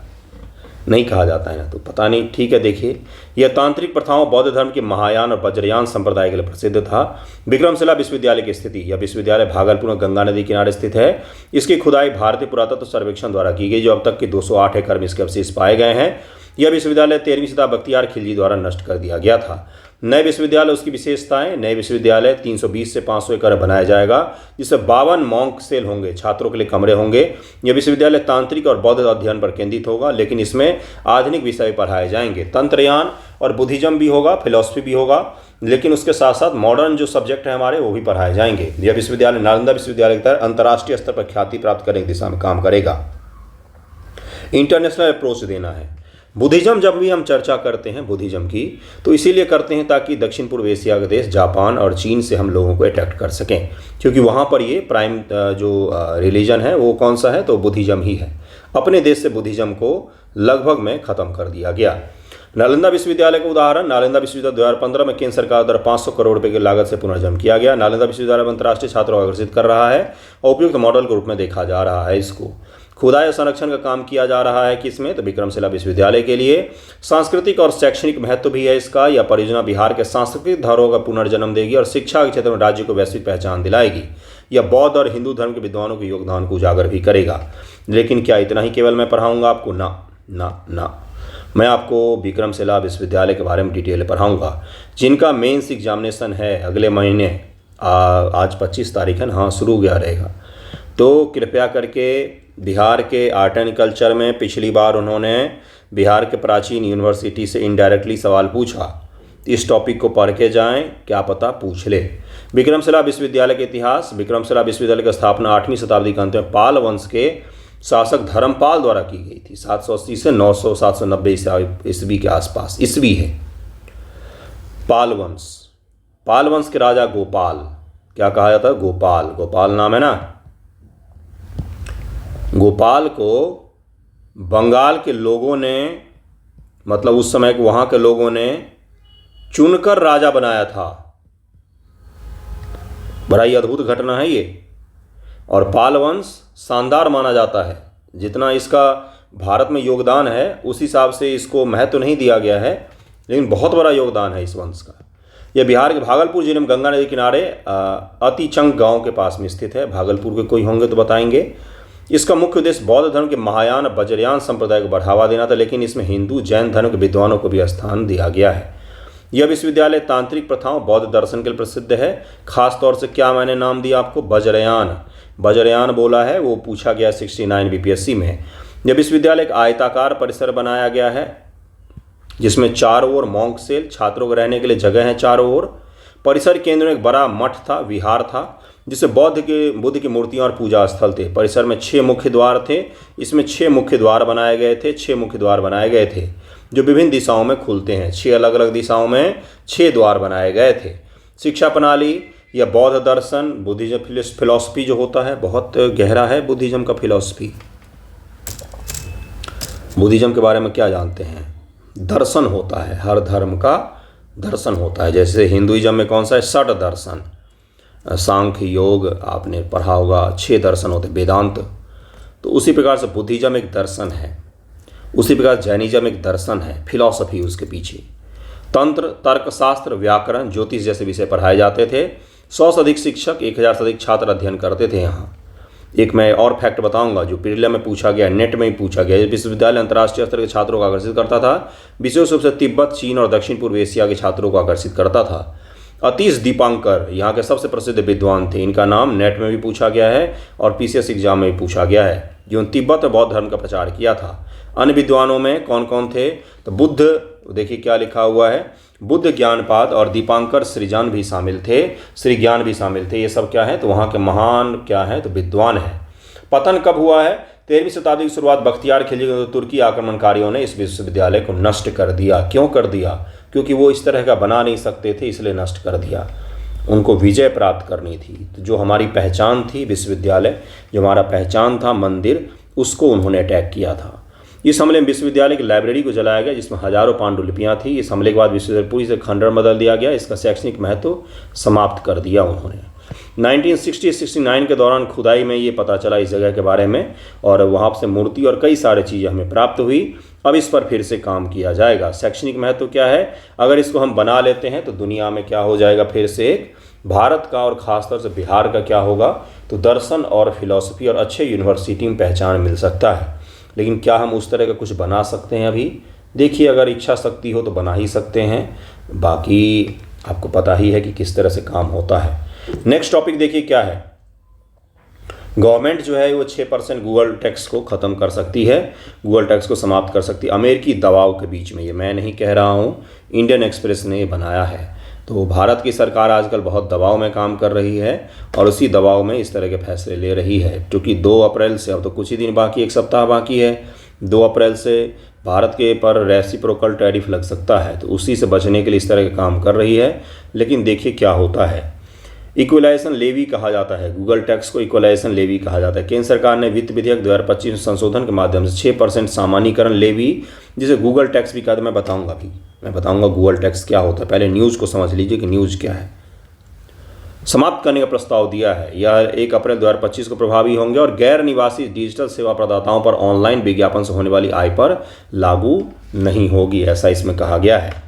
नहीं कहा जाता है ना, तो पता नहीं। ठीक है, देखिए यह तांत्रिक प्रथाओं बौद्ध धर्म के महायान और वज्रयान संप्रदाय के लिए प्रसिद्ध था। विक्रमशिला विश्वविद्यालय की स्थिति, यह विश्वविद्यालय भागलपुर में गंगा नदी किनारे स्थित है। इसकी खुदाई भारतीय पुरातत्व सर्वेक्षण द्वारा की गई, जो अब तक के 208 एकड़ में इसके अवशेष पाए गए हैं। यह विश्वविद्यालय 13वीं शताब्दी बख्तियार खिलजी द्वारा नष्ट कर दिया गया था। नए विश्वविद्यालय, उसकी विशेषताएं, नए विश्वविद्यालय 320 से 500 एकड़ बनाया जाएगा, जिसमें 52 मॉन्क सेल होंगे, छात्रों के लिए कमरे होंगे। यह विश्वविद्यालय तांत्रिक और बौद्ध अध्ययन पर केंद्रित होगा, लेकिन इसमें आधुनिक विषय पढ़ाए जाएंगे। तंत्रयान और बुद्धिज्म भी होगा, फिलॉसफी भी होगा, लेकिन उसके साथ साथ मॉडर्न जो सब्जेक्ट है हमारे, वो भी पढ़ाए जाएंगे। यह विश्वविद्यालय नालंदा विश्वविद्यालय की तरह अंतर्राष्ट्रीय स्तर पर ख्याति प्राप्त करने की दिशा में काम करेगा। इंटरनेशनल अप्रोच देना है। बुद्धिज्म, जब भी हम चर्चा करते हैं बुद्धिज्म की, तो इसीलिए करते हैं ताकि दक्षिण पूर्व एशिया के देश जापान और चीन से हम लोगों को अट्रैक्ट कर सकें, क्योंकि वहाँ पर ये प्राइम जो रिलीजन है वो कौन सा है? तो बुद्धिज्म ही है। अपने देश से बुद्धिज्म को लगभग में ख़त्म कर दिया गया। नालंदा विश्वविद्यालय का उदाहरण, नालंदा विश्वविद्यालय 2015 में केंद्र सरकार द्वारा 500 करोड़ रुपए की लागत से पुनर्जन्म किया गया। नालंदा विश्वविद्यालय अंतर्राष्ट्रीय छात्रों को आकर्षित कर रहा है और उपयुक्त मॉडल के रूप में देखा जा रहा है। इसको खुदाई और संरक्षण का काम किया जा रहा है किसमें? तो विक्रमशिला विश्वविद्यालय के लिए। सांस्कृतिक और शैक्षणिक महत्व भी है इसका। यह परियोजना बिहार के सांस्कृतिक धरोहर का पुनर्जन्म देगी और शिक्षा के क्षेत्र में राज्य को वैश्विक पहचान दिलाएगी। यह बौद्ध और हिंदू धर्म के विद्वानों के योगदान को उजागर भी करेगा। लेकिन क्या इतना ही केवल मैं पढ़ाऊँगा आपको? ना, मैं आपको विक्रमशिला विश्वविद्यालय के बारे में डिटेल पढ़ाऊँगा, जिनका मेंस एग्जामिनेशन है अगले महीने, आज 25 तारीख है ना, हाँ, शुरू हो गया रहेगा। तो कृपया करके बिहार के आर्ट एंड कल्चर में पिछली बार उन्होंने बिहार के प्राचीन यूनिवर्सिटी से इनडायरेक्टली सवाल पूछा। इस टॉपिक को पढ़ के जाएं, क्या पता पूछ ले। विक्रमशिला विश्वविद्यालय के इतिहास। विक्रमशिला विश्वविद्यालय की स्थापना 8वीं शताब्दी के अंत में पाल वंश के शासक धर्मपाल द्वारा की गई थी। 780 से 790 ईस्वी के आसपास ईस्वी है। पाल वंश, पाल वंश के राजा गोपाल, क्या कहा जाता है, गोपाल, गोपाल नाम है ना। गोपाल को बंगाल के लोगों ने, मतलब उस समय के वहाँ के लोगों ने चुनकर राजा बनाया था। बड़ा ही अद्भुत घटना है ये। और पाल वंश शानदार माना जाता है। जितना इसका भारत में योगदान है उस हिसाब से इसको महत्व तो नहीं दिया गया है, लेकिन बहुत बड़ा योगदान है इस वंश का। यह बिहार के भागलपुर जिले में गंगा नदी किनारे अतिचंग गांव के पास में स्थित है। भागलपुर के कोई होंगे तो बताएंगे। इसका मुख्य उद्देश्य बौद्ध धर्म के महायान वज्रयान संप्रदाय को बढ़ावा देना था, लेकिन इसमें हिंदू जैन धर्म के विद्वानों को भी स्थान दिया गया है। यह विश्वविद्यालय तांत्रिक प्रथाओं बौद्ध दर्शन के लिए प्रसिद्ध है। खास तौर से क्या मैंने नाम दिया आपको, वज्रयान, वज्रयान बोला है, वो पूछा गया 69 बीपीएससी में। यह विश्वविद्यालय एक आयताकार परिसर बनाया गया है जिसमें चारों ओर मॉन्क सेल, छात्रों को रहने के लिए जगह है चारों ओर। परिसर केंद्र में एक बड़ा मठ था, विहार था, जिसे बुद्ध की मूर्तियां और पूजा स्थल थे। परिसर में 6 मुख्य द्वार थे। इसमें 6 मुख्य द्वार बनाए गए थे। 6 मुख्य द्वार बनाए गए थे जो विभिन्न दिशाओं में खुलते हैं। 6 अलग अलग दिशाओं में 6 द्वार बनाए गए थे। शिक्षा प्रणाली या बौद्ध दर्शन, बुद्धिज्म फिलॉसफी जो होता है, बहुत गहरा है बुद्धिज्म का फिलॉसफी। बुद्धिज्म के बारे में क्या जानते हैं, दर्शन होता है, हर धर्म का दर्शन होता है। जैसे हिंदुइज्म में कौन सा है, षट दर्शन, सांख्य योग आपने पढ़ा होगा, 6 दर्शन होते, वेदांत। तो उसी प्रकार से बुद्धिज्म एक दर्शन है, उसी प्रकार जैनिज्म एक दर्शन है, फिलॉसफी उसके पीछे। तंत्र, तर्कशास्त्र, व्याकरण, ज्योतिष जैसे विषय पढ़ाए जाते थे। 100 से अधिक शिक्षक, 1000 से अधिक छात्र अध्ययन करते थे यहाँ। एक मैं और फैक्ट बताऊंगा जो प्रीलिम में पूछा गया, नेट में ही पूछा गया। विश्वविद्यालय अंतर्राष्ट्रीय स्तर के छात्रों को आकर्षित करता था। विशेष रूप से तिब्बत, चीन और दक्षिण पूर्व एशिया के छात्रों को आकर्षित करता था। अतीश दीपांकर यहाँ के सबसे प्रसिद्ध विद्वान थे। इनका नाम नेट में भी पूछा गया है और पीसीएस एग्जाम में भी पूछा गया है, जो तिब्बत और बौद्ध धर्म का प्रचार किया था। अन्य विद्वानों में कौन कौन थे, तो बुद्ध, देखिए क्या लिखा हुआ है, बुद्ध ज्ञानपाद और दीपांकर सृजन भी शामिल थे, श्री ज्ञान भी शामिल थे। ये सब क्या है, तो वहाँ के महान क्या है, तो विद्वान है। पतन कब हुआ है, 13वीं शताब्दी की शुरुआत बख्तियार खिलजी के तुर्की आक्रमणकारियों ने इस विश्वविद्यालय को नष्ट कर दिया। क्यों कर दिया, क्योंकि वो इस तरह का बना नहीं सकते थे, इसलिए नष्ट कर दिया। उनको विजय प्राप्त करनी थी। तो जो हमारी पहचान थी विश्वविद्यालय, जो हमारा पहचान था मंदिर, उसको उन्होंने अटैक किया था। इस हमले में विश्वविद्यालय की लाइब्रेरी को जलाया गया जिसमें हजारों पांडुलिपियाँ थी। इस हमले के बाद विश्वविद्यालय पूरी से खंडर बदल दिया गया, इसका शैक्षणिक महत्व समाप्त कर दिया उन्होंने। 1960-69 के दौरान खुदाई में ये पता चला इस जगह के बारे में, और वहाँ से मूर्ति और कई सारी चीज़ें हमें प्राप्त हुई। अब इस पर फिर से काम किया जाएगा। शैक्षणिक महत्व क्या है, अगर इसको हम बना लेते हैं तो दुनिया में क्या हो जाएगा, फिर से एक भारत का और ख़ासतौर से बिहार का क्या होगा, तो दर्शन और फिलॉसफी और अच्छे यूनिवर्सिटी में पहचान मिल सकता है। लेकिन क्या हम उस तरह का कुछ बना सकते हैं अभी, देखिए अगर इच्छा शक्ति हो तो बना ही सकते हैं, बाकी आपको पता ही है कि किस तरह से काम होता है। नेक्स्ट टॉपिक देखिए क्या है, गवर्नमेंट जो है वो 6% गूगल टैक्स को ख़त्म कर सकती है, गूगल टैक्स को समाप्त कर सकती है अमेरिकी दबाव के बीच में। ये मैं नहीं कह रहा हूँ, इंडियन एक्सप्रेस ने ये बनाया है। तो भारत की सरकार आजकल बहुत दबाव में काम कर रही है और उसी दबाव में इस तरह के फैसले ले रही है, क्योंकि 2 अप्रैल से, अब तो कुछ ही दिन बाकी, 1 सप्ताह बाकी है, 2 अप्रैल से भारत के पर रेसिप्रोकल टैरिफ लग सकता है। तो उसी से बचने के लिए इस तरह का काम कर रही है। लेकिन देखिए क्या होता है, इक्वलाइजेशन लेवी कहा जाता है, गूगल टैक्स को इक्वलाइजेशन लेवी कहा जाता है। केंद्र सरकार ने वित्त विधेयक 2025 में संशोधन के माध्यम से 6% सामान्यीकरण लेवी, जिसे गूगल टैक्स भी कहते हैं, मैं बताऊंगा गूगल टैक्स क्या होता है। पहले न्यूज़ को समझ लीजिए कि न्यूज़ क्या है। समाप्त करने का प्रस्ताव दिया है। यह 1 अप्रैल 2025 को प्रभावी होंगे और गैर निवासी डिजिटल सेवा प्रदाताओं पर ऑनलाइन विज्ञापन से होने वाली आय पर लागू नहीं होगी, ऐसा इसमें कहा गया है।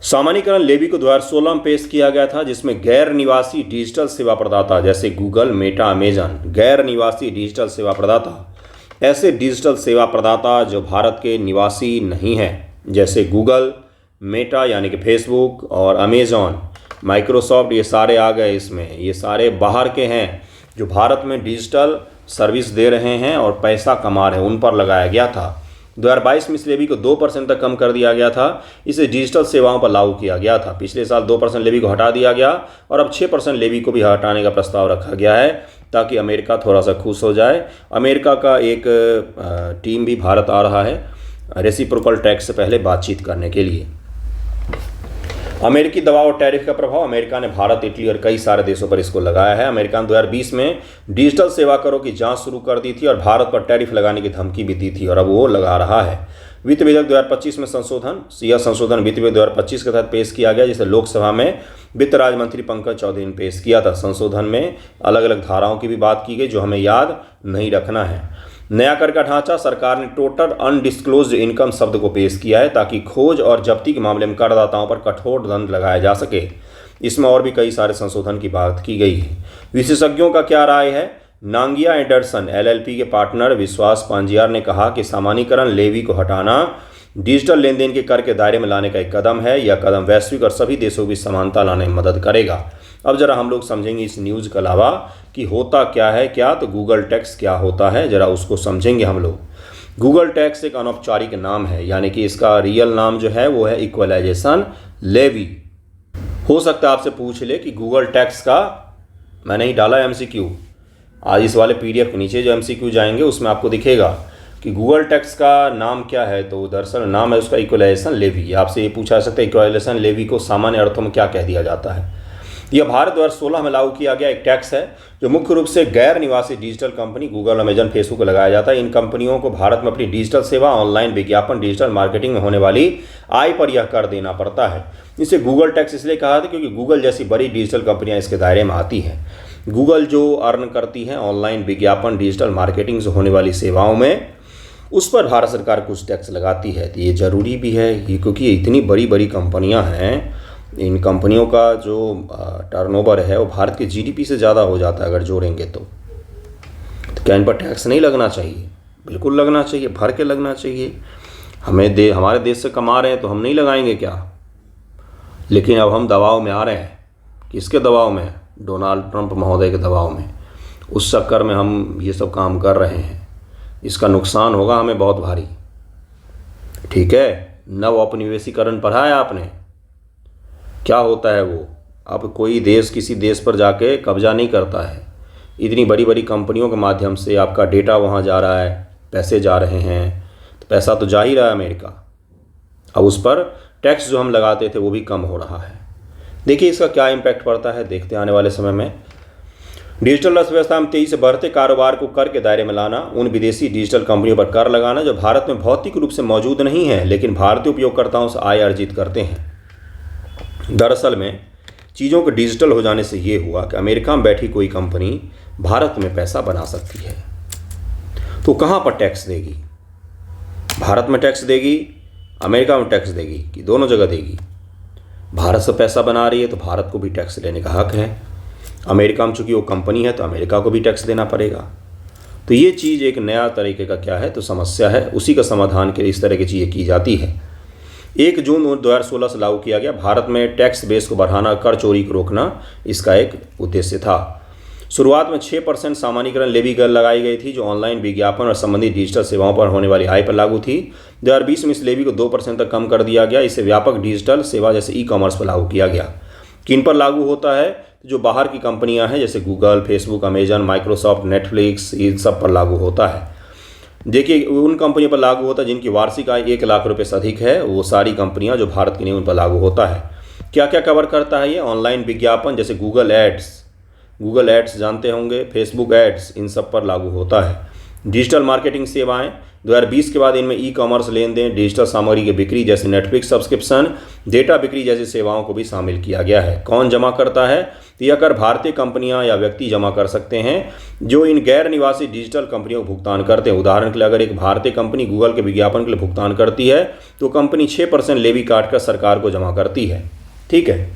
सामान्यीकरण लेवी को 2016 में पेश किया गया था, जिसमें गैर निवासी डिजिटल सेवा प्रदाता जैसे गूगल, मेटा, अमेजन, गैर निवासी डिजिटल सेवा प्रदाता, ऐसे डिजिटल सेवा प्रदाता जो भारत के निवासी नहीं हैं, जैसे गूगल, मेटा यानी कि फेसबुक और अमेजॉन, माइक्रोसॉफ्ट, ये सारे आ गए इसमें। ये सारे बाहर के हैं जो भारत में डिजिटल सर्विस दे रहे हैं और पैसा कमा रहे हैं, उन पर लगाया गया था। 2022 में इस लेवी को 2% तक कम कर दिया गया था। इसे डिजिटल सेवाओं पर लागू किया गया था। पिछले साल 2% लेवी को हटा दिया गया और अब 6% लेवी को भी हटाने का प्रस्ताव रखा गया है ताकि अमेरिका थोड़ा सा खुश हो जाए। अमेरिका का एक टीम भी भारत आ रहा है रेसिप्रोकल टैक्स से पहले बातचीत करने के लिए। अमेरिकी दबाव और टैरिफ का प्रभाव। अमेरिका ने भारत, इटली और कई सारे देशों पर इसको लगाया है। अमेरिका ने 2020 में डिजिटल सेवा करों की जांच शुरू कर दी थी और भारत पर टैरिफ लगाने की धमकी भी दी थी और अब वो लगा रहा है। वित्त विधेयक 2025 में संशोधन वित्त विधेयक 2025 के तहत पेश किया गया, जिसे लोकसभा में वित्त राज्य मंत्री पंकज चौधरी ने पेश किया था। संशोधन में अलग अलग धाराओं की भी बात की गई जो हमें याद नहीं रखना है। नया कर का ढांचा। सरकार ने टोटल अनडिस्क्लोज्ड इनकम शब्द को पेश किया है ताकि खोज और जब्ती के मामले में करदाताओं पर कठोर दंड लगाया जा सके। इसमें और भी कई सारे संशोधन की बात की गई है। विशेषज्ञों का क्या राय है। नांगिया एंडरसन LLP के पार्टनर विश्वास पांजियार ने कहा कि सामान्यीकरण लेवी को हटाना डिजिटल लेन देन के कर के दायरे में लाने का एक कदम है। यह कदम वैश्विक और सभी देशों की समानता लाने में मदद करेगा। अब जरा हम लोग समझेंगे इस न्यूज़ के अलावा कि होता क्या है, क्या तो गूगल टैक्स क्या होता है, जरा उसको समझेंगे हम लोग। गूगल टैक्स एक अनौपचारिक नाम है, यानी कि इसका रियल नाम जो है वो है इक्वलाइजेशन लेवी। हो सकता है आपसे पूछ ले कि गूगल टैक्स का, मैंने ही डाला MCQ, आज इस वाले PDF के नीचे जो MCQ जाएंगे उसमें आपको दिखेगा कि गूगल टैक्स का नाम क्या है। तो दरअसल नाम है उसका इक्वलाइजेशन लेवी। आपसे ये पूछा जा सकता है इक्वलाइजेशन लेवी को सामान्य अर्थों में क्या कह दिया जाता है। यह भारत 2016 में लागू किया गया एक टैक्स है जो मुख्य रूप से गैर निवासी digital company Google, Amazon, Facebook को लगाया जाता है। इन कंपनियों को भारत में अपनी डिजिटल सेवा, ऑनलाइन विज्ञापन, डिजिटल मार्केटिंग में होने वाली आय पर यह कर देना पड़ता है। इसे गूगल टैक्स इसलिए कहा था क्योंकि गूगल जैसी बड़ी डिजिटल कंपनियां इसके दायरे में आती हैं। गूगल जो अर्न करती है ऑनलाइन विज्ञापन, डिजिटल मार्केटिंग से होने वाली सेवाओं में, उस पर भारत सरकार कुछ टैक्स लगाती है। तो ये ज़रूरी भी है क्योंकि ये इतनी बड़ी बड़ी कंपनियां हैं। इन कंपनियों का जो टर्नओवर है वो भारत के GDP से ज़्यादा हो जाता है अगर जोड़ेंगे तो क्या इन पर टैक्स नहीं लगना चाहिए? बिल्कुल लगना चाहिए, भर के लगना चाहिए। हमारे देश से कमा रहे हैं तो हम नहीं लगाएंगे क्या? लेकिन अब हम दबाव में आ रहे हैं। किसके दबाव में? डोनाल्ड ट्रंप महोदय के दबाव में। उस चक्कर में हम ये सब काम कर रहे हैं। इसका नुकसान होगा हमें बहुत भारी। ठीक है, नव औपनिवेशीकरण पढ़ा है आपने? क्या होता है वो? अब कोई देश किसी देश पर जाके कब्जा नहीं करता है। इतनी बड़ी बड़ी कंपनियों के माध्यम से आपका डेटा वहाँ जा रहा है, पैसे जा रहे हैं, तो पैसा तो जा ही रहा है अमेरिका। अब उस पर टैक्स जो हम लगाते थे वो भी कम हो रहा है। देखिए इसका क्या इम्पैक्ट पड़ता है, देखते आने वाले समय में। डिजिटल अर्थव्यवस्था में तेजी से बढ़ते कारोबार को कर के दायरे में लाना, उन विदेशी डिजिटल कंपनियों पर कर लगाना जो भारत में भौतिक रूप से मौजूद नहीं है लेकिन भारतीय उपयोगकर्ताओं से आय अर्जित करते हैं। दरअसल में चीज़ों के डिजिटल हो जाने से ये हुआ कि अमेरिका में बैठी कोई कंपनी भारत में पैसा बना सकती है। तो कहाँ पर टैक्स देगी? भारत में टैक्स देगी, अमेरिका में टैक्स देगी, कि दोनों जगह देगी? भारत से पैसा बना रही है तो भारत को भी टैक्स लेने का हक है। अमेरिका में चूँकि वो कंपनी है तो अमेरिका को भी टैक्स देना पड़ेगा। तो ये चीज़ एक नया तरीके का क्या है तो समस्या है, उसी का समाधान के लिए इस तरह की चीज़ें की जाती है। 1 जून 2016 से लागू किया गया। भारत में टैक्स बेस को बढ़ाना, कर चोरी को रोकना इसका एक उद्देश्य था। शुरुआत में 6% सामान्यीकरण लेवी कर लगाई गई थी जो ऑनलाइन विज्ञापन और संबंधित डिजिटल सेवाओं पर होने वाली आय पर लागू थी। 2020 में इस लेवी को 2% तक कम कर दिया गया। इसे व्यापक डिजिटल सेवा जैसे ई-कॉमर्स पर लागू किया गया। किन पर लागू होता है? जो बाहर की कंपनियां हैं जैसे Google, Facebook, Amazon, Microsoft, Netflix, इन सब पर लागू होता है। देखिए उन कंपनियों पर लागू होता है जिनकी वार्षिक आय 1 लाख रुपये से अधिक है। वो सारी कंपनियां जो भारत की नहीं उन पर लागू होता है। क्या क्या कवर करता है ये? ऑनलाइन विज्ञापन जैसे गूगल एड्स जानते होंगे, फेसबुक एड्स, इन सब पर लागू होता है। डिजिटल मार्केटिंग सेवाएं 2020 के बाद इनमें ई-कॉमर्स लेन देन, डिजिटल सामग्री की बिक्री जैसे नेटफ्लिक्स सब्सक्रिप्शन, डेटा बिक्री जैसी सेवाओं को भी शामिल किया गया है। कौन जमा करता है? तो यह कर भारतीय कंपनियां या व्यक्ति जमा कर सकते हैं जो इन गैर निवासी डिजिटल कंपनियों को भुगतान करते हैं। उदाहरण के लिए अगर एक भारतीय कंपनी गूगल के विज्ञापन के लिए भुगतान करती है तो कंपनी 6% लेवी काटकर सरकार को जमा करती है। ठीक है।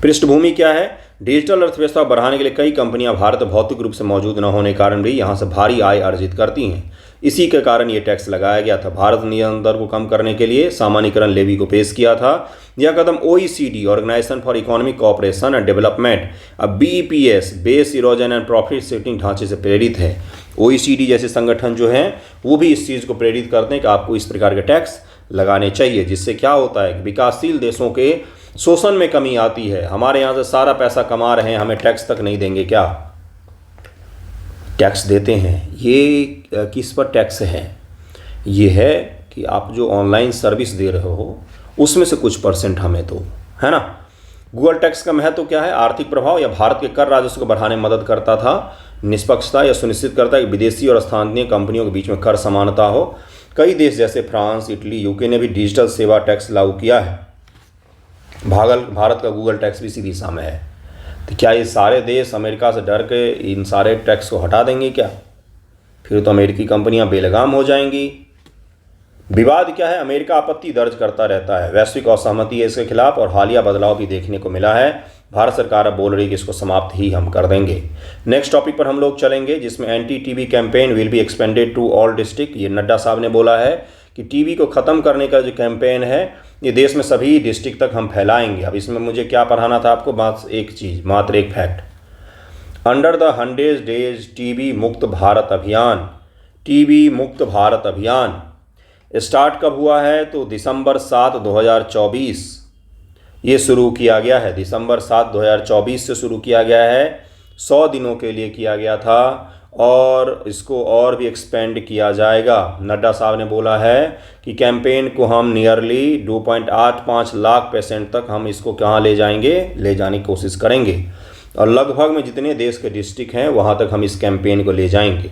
पृष्ठभूमि क्या है? डिजिटल अर्थव्यवस्था बढ़ाने के लिए कई कंपनियां भारत में भौतिक रूप से मौजूद न होने के कारण भी यहां से भारी आय अर्जित करती हैं। इसी के कारण ये टैक्स लगाया गया था। भारत ने यह दर को कम करने के लिए सामान्यीकरण लेवी को पेश किया था। यह कदम OECD Organisation for Economic Cooperation and Development BEPS Base Erosion and Profit Shifting ढांचे से प्रेरित है। OECD जैसे संगठन जो हैं वो भी इस चीज़ को प्रेरित करते हैं कि आपको इस प्रकार के टैक्स लगाने चाहिए, जिससे क्या होता है कि विकासशील देशों के शोषण में कमी आती है। हमारे यहाँ से सारा पैसा कमा रहे हैं, हमें टैक्स तक नहीं देंगे क्या? टैक्स देते हैं। ये किस पर टैक्स है? ये है कि आप जो ऑनलाइन सर्विस दे रहे हो उसमें से कुछ % हमें दो, है ना। गूगल टैक्स का महत्व क्या है? आर्थिक प्रभाव। या भारत के कर राजस्व को बढ़ाने में मदद करता था। निष्पक्षता, यह सुनिश्चित करता है कि विदेशी और स्थानीय कंपनियों के बीच में कर समानता हो। कई देश जैसे फ्रांस, इटली, UK ने भी डिजिटल सेवा टैक्स लागू किया है। भारत का गूगल टैक्स भी इसी दिशा में है। तो क्या ये सारे देश अमेरिका से डर के इन सारे टैक्स को हटा देंगे क्या? फिर तो अमेरिकी कंपनियां बेलगाम हो जाएंगी। विवाद क्या है? अमेरिका आपत्ति दर्ज करता रहता है। वैश्विक असहमति है इसके खिलाफ और हालिया बदलाव भी देखने को मिला है। भारत सरकार अब बोल रही है कि इसको समाप्त ही हम कर देंगे। नेक्स्ट टॉपिक पर हम लोग चलेंगे, जिसमें anti TB campaign will be expanded to all district. ये नड्डा साहब ने बोला है कि टीबी को ख़त्म करने का जो कैंपेन है ये देश में सभी डिस्ट्रिक्ट तक हम फैलाएंगे। अब इसमें मुझे क्या पढ़ाना था आपको? मात्र एक fact. Under the 100 days TB मुक्त भारत अभियान, टीबी मुक्त भारत अभियान स्टार्ट कब हुआ है? तो दिसंबर 7, 2024 ये शुरू किया गया है। दिसंबर 7, 2024 से शुरू किया गया है। 100 दिनों के लिए किया गया था और इसको और भी एक्सपेंड किया जाएगा। नड्डा साहब ने बोला है कि कैंपेन को हम नियरली 2.85 लाख पेशेंट तक हम इसको कहाँ ले जाने की कोशिश करेंगे और लगभग में जितने देश के डिस्ट्रिक्ट हैं वहाँ तक हम इस कैंपेन को ले जाएंगे।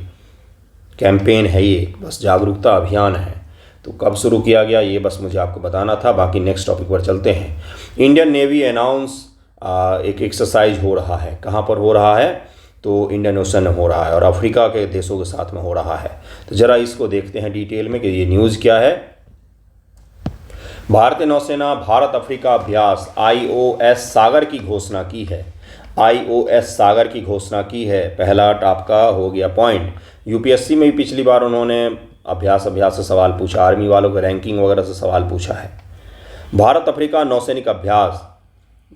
कैंपेन है ये, बस जागरूकता अभियान है। तो कब शुरू किया गया ये बस मुझे आपको बताना था। बाकी नेक्स्ट टॉपिक पर चलते हैं। इंडियन नेवी अनाउंस एक एक्सरसाइज हो रहा है। कहाँ पर हो रहा है? तो इंडियन ओशन में हो रहा है और अफ्रीका के देशों के साथ में हो रहा है। तो ज़रा इसको देखते हैं डिटेल में कि ये न्यूज़ क्या है। भारतीय नौसेना भारत अफ्रीका अभ्यास IOS सागर की घोषणा की है। IOS सागर की घोषणा की है। पहला आपका हो गया पॉइंट। UPSC में भी पिछली बार उन्होंने अभ्यास से सवाल पूछा, आर्मी वालों के रैंकिंग वगैरह से सवाल पूछा है। भारत अफ्रीका नौसैनिक अभ्यास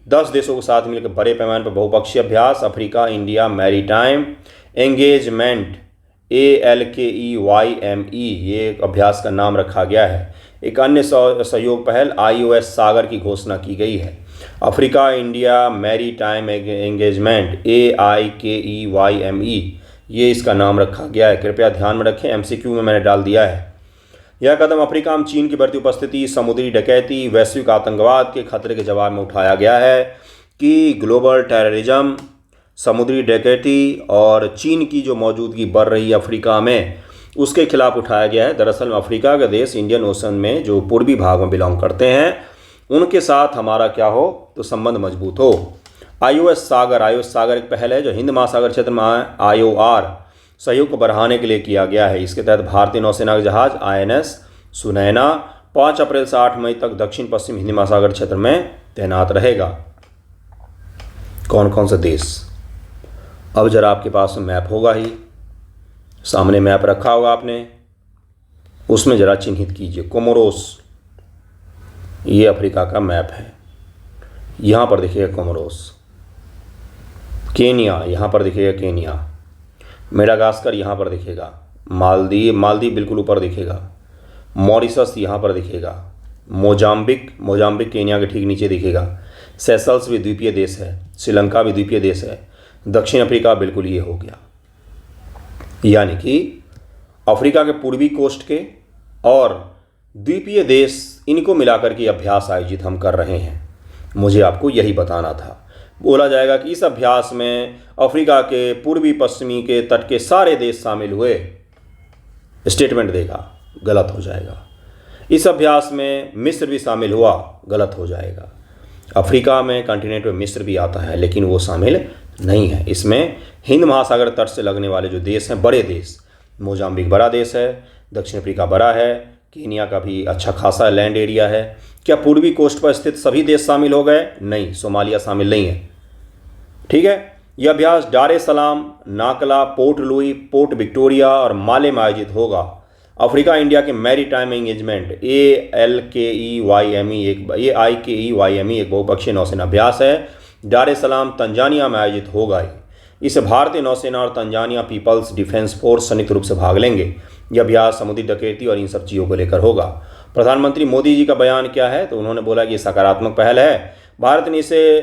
10 देशों के साथ मिलकर बड़े पैमाने पर बहुपक्षीय अभ्यास Africa India maritime engagement ALKEYME ये अभ्यास का नाम रखा गया है। एक अन्य सहयोग पहल IOS सागर की घोषणा की गई है। Africa India maritime engagement AIKEYME ये इसका नाम रखा गया है। कृपया ध्यान में रखें, MCQ में मैंने डाल दिया है। यह कदम अफ्रीका में चीन की बढ़ती उपस्थिति, समुद्री डकैती, वैश्विक आतंकवाद के खतरे के जवाब में उठाया गया है कि ग्लोबल टेररिज्म, समुद्री डकैती और चीन की जो मौजूदगी बढ़ रही है अफ्रीका में उसके खिलाफ उठाया गया है। दरअसल अफ्रीका के देश इंडियन ओशन में जो पूर्वी भाग में बिलोंग करते हैं उनके साथ हमारा क्या हो तो संबंध मजबूत हो। IOS सागर एक पहल है जो हिंद महासागर क्षेत्र में IOR सहयोग को बढ़ाने के लिए किया गया है। इसके तहत भारतीय नौसेना का जहाज INS सुनैना 5 अप्रैल से 8 मई तक दक्षिण पश्चिम हिंद महासागर क्षेत्र में तैनात रहेगा। कौन कौन से देश? अब जरा आपके पास मैप होगा ही, सामने मैप रखा होगा आपने, उसमें जरा चिन्हित कीजिए। कोमोरोस ये अफ्रीका का मैप है, यहाँ पर देखिएगा कोमोरोस। केनिया यहाँ पर दिखेगा केनिया। मेडागास्कर यहाँ पर दिखेगा। मालदीव बिल्कुल ऊपर दिखेगा। मॉरिशस यहाँ पर दिखेगा। मोजाम्बिक केनिया के ठीक नीचे दिखेगा। सेशल्स भी द्वीपीय देश है। श्रीलंका भी द्वीपीय देश है। दक्षिण अफ्रीका बिल्कुल ये हो गया। यानी कि अफ्रीका के पूर्वी कोस्ट के और द्वीपीय देश इनको मिलाकर के अभ्यास आयोजित हम कर रहे हैं। मुझे आपको यही बताना था। बोला जाएगा कि इस अभ्यास में अफ्रीका के पूर्वी पश्चिमी के तट के सारे देश शामिल हुए, स्टेटमेंट देगा, गलत हो जाएगा। इस अभ्यास में मिस्र भी शामिल हुआ, गलत हो जाएगा। अफ्रीका में कॉन्टिनेंट में मिस्र भी आता है लेकिन वो शामिल नहीं है। इसमें हिंद महासागर तट से लगने वाले जो देश हैं, बड़े देश, मोजाम्बिक बड़ा देश है, दक्षिण अफ्रीका बड़ा है, केनिया का भी अच्छा खासा लैंड एरिया है। क्या पूर्वी कोस्ट पर स्थित सभी देश शामिल हो गए? नहीं, सोमालिया शामिल नहीं है। ठीक है। यह अभ्यास डार ए सलाम, नाकला, पोर्ट लुई, पोर्ट विक्टोरिया और माले में आयोजित होगा। अफ्रीका इंडिया के मैरी टाइम एंगेजमेंट ALKEYME एक बहुपक्षीय नौसेना अभ्यास है, डार एस सलाम तंजानिया में आयोजित होगा। इस भारतीय नौसेना और तंजानिया पीपल्स डिफेंस फोर्स संयुक्त रूप से भाग लेंगे। यह अभ्यास समुद्री डकैती और इन सब चीज़ों को लेकर होगा। प्रधानमंत्री मोदी जी का बयान क्या है, तो उन्होंने बोला कि ये सकारात्मक पहल है।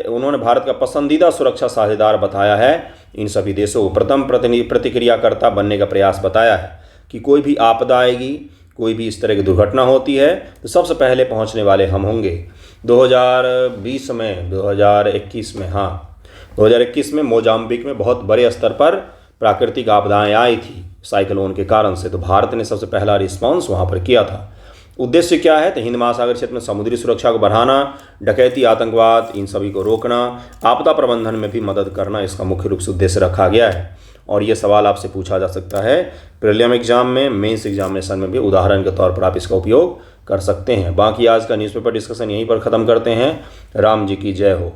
उन्होंने भारत का पसंदीदा सुरक्षा साझेदार बताया है। इन सभी देशों को प्रथम प्रतिक्रियाकर्ता बनने का प्रयास बताया है कि कोई भी आपदा आएगी, कोई भी इस तरह की दुर्घटना होती है तो सबसे पहले पहुंचने वाले हम होंगे। 2021 में मोजाम्बिक में बहुत बड़े स्तर पर प्राकृतिक आपदाएं आई थी साइक्लोन के कारण से, तो भारत ने सबसे पहला रिस्पांस वहां पर किया था। उद्देश्य क्या है, तो हिंद महासागर क्षेत्र में समुद्री सुरक्षा को बढ़ाना, डकैती, आतंकवाद, इन सभी को रोकना, आपदा प्रबंधन में भी मदद करना, इसका मुख्य रूप से उद्देश्य रखा गया है। और ये सवाल आपसे पूछा जा सकता है प्रीलिम एग्जाम में, मेंस एग्जामिनेशन में भी उदाहरण के तौर पर आप इसका उपयोग कर सकते हैं। बाकी आज का न्यूज़पेपर डिस्कशन यहीं पर ख़त्म करते हैं। राम जी की जय हो।